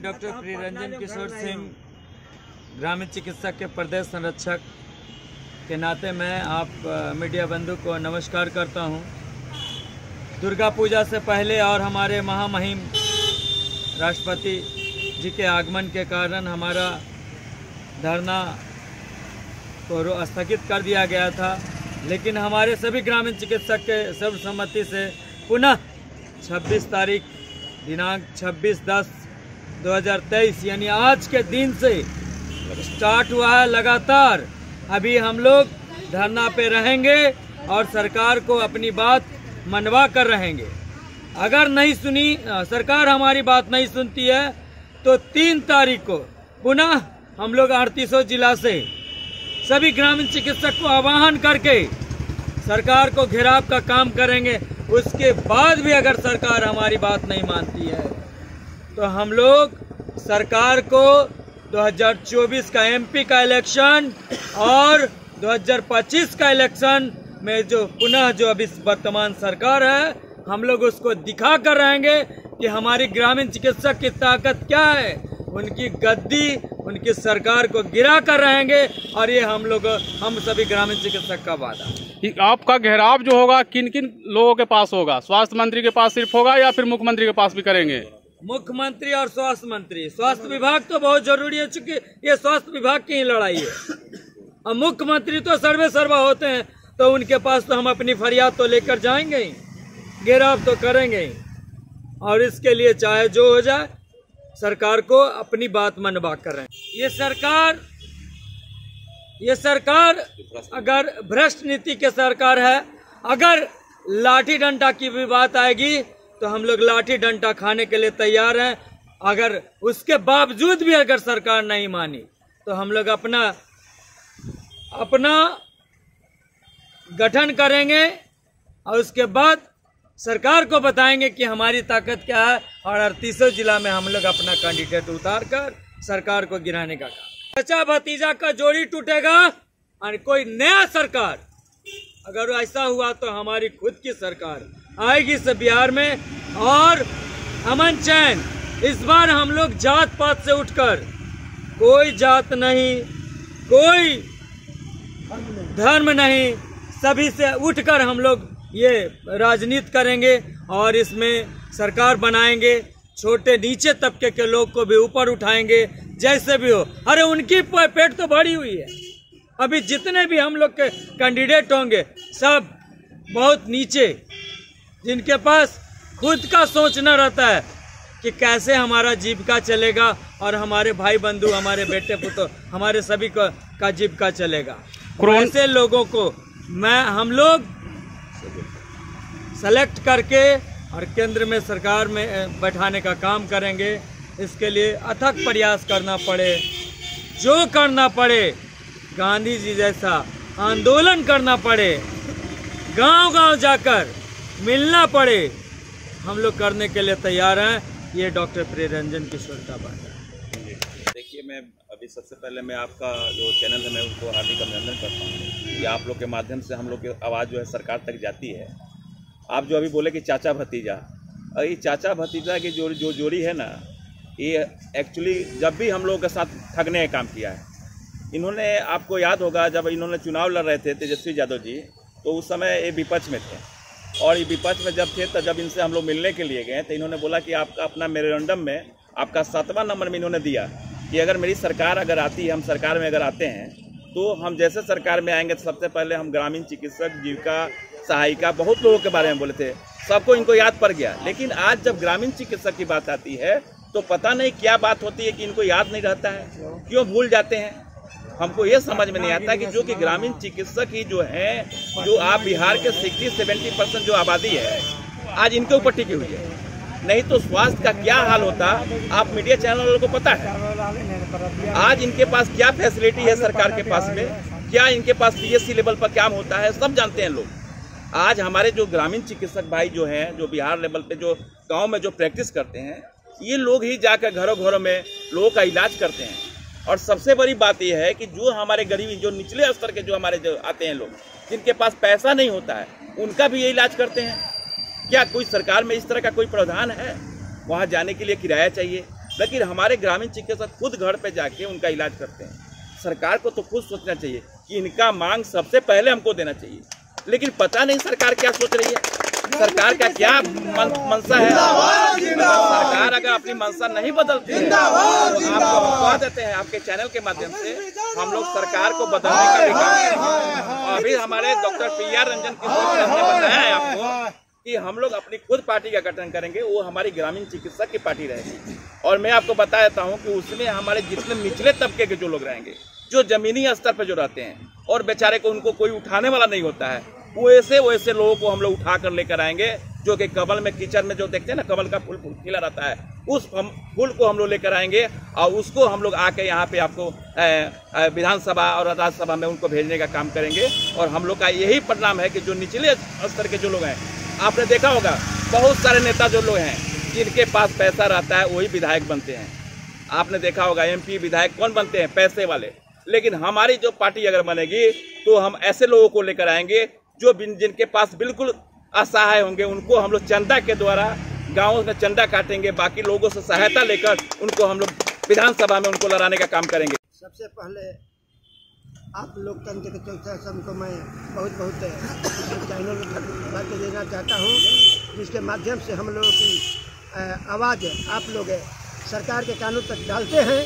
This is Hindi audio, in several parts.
डॉक्टर प्रियरंजन किशोर सिंह, ग्रामीण चिकित्सक के प्रदेश संरक्षक के नाते मैं आप मीडिया बंधु को नमस्कार करता हूं। दुर्गा पूजा से पहले और हमारे महामहिम राष्ट्रपति जी के आगमन के कारण हमारा धरना को स्थगित कर दिया गया था, लेकिन हमारे सभी ग्रामीण चिकित्सक के सर्वसम्मति से पुनः 26 तारीख दिनांक 26/10/2023 यानी आज के दिन से स्टार्ट हुआ है। लगातार अभी हम लोग धरना पे रहेंगे और सरकार को अपनी बात मनवा कर रहेंगे। अगर नहीं सुनी सरकार, हमारी बात नहीं सुनती है तो 3 तारीख को पुनः हम लोग 38 जिला से सभी ग्रामीण चिकित्सक को आह्वान करके सरकार को घेराव का काम करेंगे। उसके बाद भी अगर सरकार हमारी बात नहीं मानती है तो हम लोग सरकार को 2024 का एमपी का इलेक्शन और 2025 का इलेक्शन में जो पुनः जो अभी वर्तमान सरकार है, हम लोग उसको दिखा कर रहेंगे कि हमारी ग्रामीण चिकित्सक की ताकत क्या है। उनकी गद्दी, उनकी सरकार को गिरा कर रहेंगे और ये हम सभी ग्रामीण चिकित्सक का वादा। आपका घेराव जो होगा किन किन लोगों के पास होगा? स्वास्थ्य मंत्री के पास सिर्फ होगा या फिर मुख्यमंत्री के पास भी करेंगे? मुख्यमंत्री और स्वास्थ्य मंत्री। स्वास्थ्य विभाग तो बहुत जरूरी है, चूंकि ये स्वास्थ्य विभाग की ही लड़ाई है। और मुख्यमंत्री तो सर्वे सर्वा होते हैं, तो उनके पास तो हम अपनी फरियाद तो लेकर जाएंगे ही, घेराव तो करेंगे ही। और इसके लिए चाहे जो हो जाए, सरकार को अपनी बात मनवा कर रहे हैं। ये सरकार अगर भ्रष्ट नीति के सरकार है, अगर लाठी डंडा की भी बात आएगी तो हम लोग लाठी डंडा खाने के लिए तैयार हैं। अगर उसके बावजूद भी अगर सरकार नहीं मानी तो हम लोग अपना गठन करेंगे और उसके बाद सरकार को बताएंगे कि हमारी ताकत क्या है और 38 जिला में हम लोग अपना कैंडिडेट उतार कर सरकार को गिराने का काम। चाचा भतीजा का जोड़ी टूटेगा और कोई नया सरकार अगर ऐसा हुआ तो हमारी खुद की सरकार आएगी इस बिहार में, और अमन चैन। इस बार हम लोग जात पात से उठकर, कोई जात नहीं, कोई धर्म नहीं, सभी से उठकर हम लोग ये राजनीति करेंगे और इसमें सरकार बनाएंगे। छोटे नीचे तबके के लोग को भी ऊपर उठाएंगे, जैसे भी हो। अरे उनकी पेट तो भरी हुई है। अभी जितने भी हम लोग के कैंडिडेट होंगे सब बहुत नीचे, जिनके पास खुद का सोचना रहता है कि कैसे हमारा जीविका चलेगा और हमारे भाई बंधु, हमारे बेटे पुत्र, हमारे सभी का जीविका चलेगा। ऐसे लोगों को हम लोग सेलेक्ट करके और केंद्र में सरकार में बैठाने का काम करेंगे। इसके लिए अथक प्रयास करना पड़े, जो करना पड़े, गांधी जी जैसा आंदोलन करना पड़े, गांव-गांव जाकर मिलना पड़े, हम लोग करने के लिए तैयार हैं। ये डॉक्टर प्रियरंजन किशोर का बात है। देखिए, मैं अभी सबसे पहले मैं आपका जो चैनल है मैं उनको हार्दिक अभिनंदन करता हूँ कि आप लोग के माध्यम से हम लोग की आवाज़ जो है सरकार तक जाती है। आप जो अभी बोले कि चाचा भतीजा, और ये चाचा भतीजा की जो जोड़ी है ना, ये एक्चुअली जब भी हम लोगों के साथ ठगने का काम किया है। इन्होंने, आपको याद होगा जब इन्होंने चुनाव लड़ रहे थे तेजस्वी यादव जी, तो उस समय ये विपक्ष में थे, और ये विपक्ष में जब थे तो जब इनसे हम लोग मिलने के लिए गए तो इन्होंने बोला कि आपका अपना मेमोरेंडम में आपका 7वां नंबर में इन्होंने दिया कि अगर मेरी सरकार अगर आती है, हम सरकार में अगर आते हैं तो हम जैसे सरकार में आएंगे तो सबसे पहले हम ग्रामीण चिकित्सक, जीविका सहायिका, बहुत लोगों के बारे में बोले थे। सबको इनको याद पड़ गया। लेकिन आज जब ग्रामीण चिकित्सक की बात आती है तो पता नहीं क्या बात होती है कि इनको याद नहीं रहता है, क्यों भूल जाते हैं। हमको ये समझ में नहीं आता कि जो कि ग्रामीण चिकित्सक ही जो है, जो आप बिहार के 60-70% जो आबादी है आज इनके ऊपर टिकी हुई है। नहीं तो स्वास्थ्य का क्या हाल होता, आप मीडिया चैनल वालों को पता है। आज इनके पास क्या फैसिलिटी है सरकार के पास में, क्या इनके पास PSC लेवल पर क्या होता है, सब जानते हैं लोग। आज हमारे जो ग्रामीण चिकित्सक भाई जो हैं, जो बिहार लेवल पे जो गांव में जो प्रैक्टिस करते हैं, ये लोग ही जाकर घरों घरों में लोगों का इलाज करते हैं। और सबसे बड़ी बात यह है कि जो हमारे गरीबी, जो निचले स्तर के जो हमारे जो आते हैं लोग, जिनके पास पैसा नहीं होता है, उनका भी ये इलाज करते हैं। क्या कोई सरकार में इस तरह का कोई प्रावधान है? वहाँ जाने के लिए किराया चाहिए, लेकिन हमारे ग्रामीण चिकित्सक खुद घर पे जाके उनका इलाज करते हैं। सरकार को तो खुद सोचना चाहिए कि इनका मांग सबसे पहले हमको देना चाहिए, लेकिन पता नहीं सरकार क्या सोच रही है, सरकार का क्या मंशा है। सरकार अगर अपनी मंशा नहीं बदलती है तो आपको बता देते हैं, आपके चैनल के माध्यम से हम लोग सरकार को बदलने का भी काम करेंगे। अभी हमारे डॉक्टर PR रंजन किशोर ने बताया है आपको कि हम लोग अपनी खुद पार्टी का गठन करेंगे, वो हमारी ग्रामीण चिकित्सक की पार्टी रहेगी। और मैं आपको बता देता हूँ कि उसमें हमारे जितने निचले तबके के जो लोग रहेंगे, जो जमीनी स्तर पर जो रहते हैं और बेचारे को उनको कोई उठाने वाला नहीं होता है, वैसे लोगों को हम लोग उठा कर लेकर आएंगे, जो कि कमल में कीचड़ में जो देखते हैं ना, कमल का फूल खिला रहता है, उस फूल को हम लोग लेकर आएंगे और उसको हम लोग आके यहाँ पे आपको विधानसभा और राज्यसभा में उनको भेजने का काम करेंगे। और हम लोग का यही परिणाम है कि जो निचले स्तर के जो लोग हैं, आपने देखा होगा बहुत सारे नेता जो लोग हैं जिनके पास पैसा रहता है वही विधायक बनते हैं। आपने देखा होगा MP विधायक कौन बनते हैं? पैसे वाले। लेकिन हमारी जो पार्टी अगर बनेगी तो हम ऐसे लोगों को लेकर आएंगे जो जिनके पास बिल्कुल असहाय होंगे, उनको हम लोग चंदा के द्वारा गाँव में चंदा काटेंगे, बाकी लोगों से सहायता लेकर उनको हम लोग विधानसभा में उनको लड़ाने का काम करेंगे। सबसे पहले आप लोकतंत्र के चौथा स्तंभ को मैं बहुत चैनल में देना चाहता हूँ, जिसके माध्यम से हम लोगों की आवाज़ आप लोग सरकार के कानून तक डालते हैं।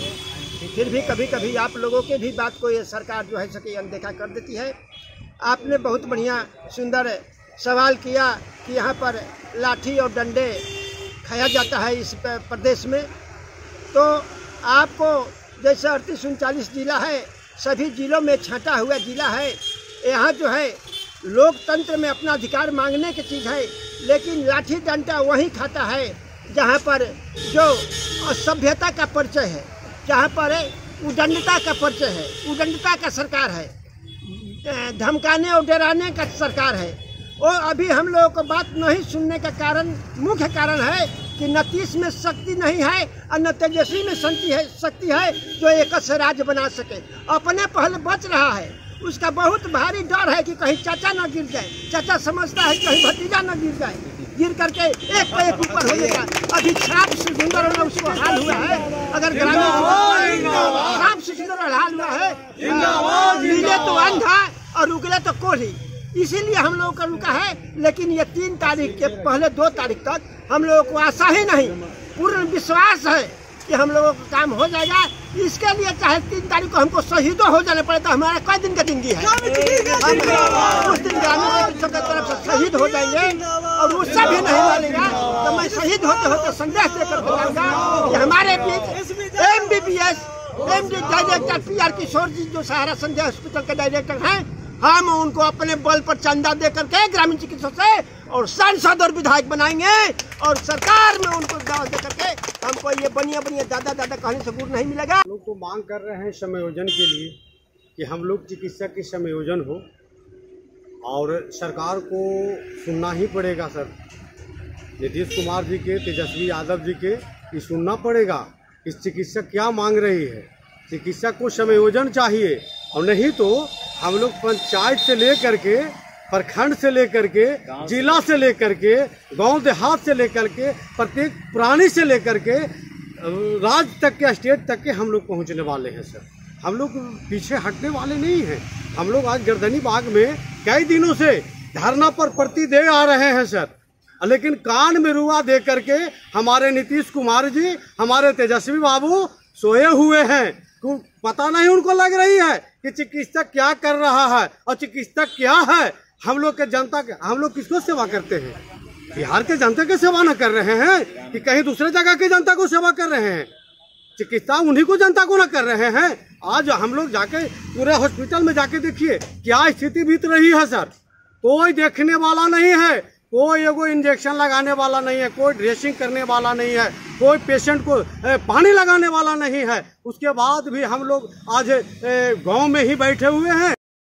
फिर भी कभी कभी आप लोगों के भी बात को ये सरकार जो है सके अनदेखा कर देती है। आपने बहुत बढ़िया सुंदर सवाल किया कि यहाँ पर लाठी और डंडे खाया जाता है इस प्रदेश में। तो आपको जैसे 38-39 जिला है, सभी जिलों में छांटा हुआ जिला है। यहाँ जो है लोकतंत्र में अपना अधिकार मांगने की चीज़ है, लेकिन लाठी डंडा वहीं खाता है जहाँ पर जो असभ्यता का परिचय है, जहाँ पर उदंडता का परिचय है, उदंडता का सरकार है, धमकाने और डराने का सरकार है। और अभी हम लोगों को बात नहीं सुनने का कारण, मुख्य कारण है कि न नीतीश में शक्ति नहीं है और न तेजस्वी में शक्ति है जो एक से राज्य बना सके। अपने पहले बच रहा है, उसका बहुत भारी डर है कि कहीं चाचा न गिर जाए। चाचा समझता है कहीं भतीजा न गिर जाए, गिर करके एक पे एक ऊपर हो जाएगा। अभी श्राप से सुंदर उसको हाल हुआ है। अगर ग्रामीण श्राप से सुंदर हाल हुआ है, नीले तो अंधा और उगले तो कोढ़ी, इसीलिए हम लोगों का रुका है। लेकिन ये 3 तारीख के पहले 2 तारीख तक हम लोगों को आशा ही नहीं, पूर्ण विश्वास है कि हम लोगों का काम हो जाएगा। इसके लिए चाहे 3 तारीख को हमको शहीदों हो जाने पड़े तो हमारा कई दिन का जिंदगी है। हम उस दिन ग्रामीण की तरफ से शहीद हो जाएंगे और उससे भी नहीं मानेगा तो मैं शहीद होते होते संदेश देकर बताऊंगा कि हमारे बीच MBBS MD डायरेक्टर PR किशोर जी जो सहारा संजय हॉस्पिटल के डायरेक्टर हैं, हम उनको अपने बल पर चंदा दे करके ग्रामीण चिकित्सक से और सांसद और विधायक बनाएंगे और सरकार में उनको दावा दे करके हमको ये बनिया दादा कहने से गुड़ नहीं मिलेगा। लोग तो मांग कर रहे हैं समायोजन के लिए कि हम लोग चिकित्सक की समायोजन हो और सरकार को सुनना ही पड़ेगा। सर नीतीश कुमार जी के, तेजस्वी यादव जी के ये सुनना पड़ेगा इस चिकित्सक क्या मांग रही है। चिकित्सक को समायोजन चाहिए और नहीं तो हम लोग पंचायत से लेकर के, प्रखंड से लेकर के, जिला से लेकर के, गांव देहात से लेकर के, प्रत्येक प्राणी से लेकर के राज्य तक के, स्टेट तक के हम लोग पहुंचने वाले हैं। सर हम लोग पीछे हटने वाले नहीं हैं। हम लोग आज गर्दनी बाग में कई दिनों से धरना पर प्रति दे आ रहे हैं सर, लेकिन कान में रुआ दे करके हमारे नीतीश कुमार जी, हमारे तेजस्वी बाबू सोए हुए हैं। पता नहीं उनको लग रही है कि चिकित्सक क्या कर रहा है और चिकित्सक क्या है। हम लोग के जनता के, हम लोग किसको सेवा करते हैं? बिहार के जनता की सेवा न कर रहे हैं कि कहीं दूसरे जगह की जनता को सेवा कर रहे हैं? चिकित्सा उन्हीं को जनता को न कर रहे हैं। आज हम लोग जाके पूरे हॉस्पिटल में जाके देखिए क्या स्थिति बीत रही है सर। कोई देखने वाला नहीं है, कोई एगो इंजेक्शन लगाने वाला नहीं है, कोई ड्रेसिंग करने वाला नहीं है, कोई पेशेंट को पानी लगाने वाला नहीं है। उसके बाद भी हम लोग आज गांव में ही बैठे हुए हैं।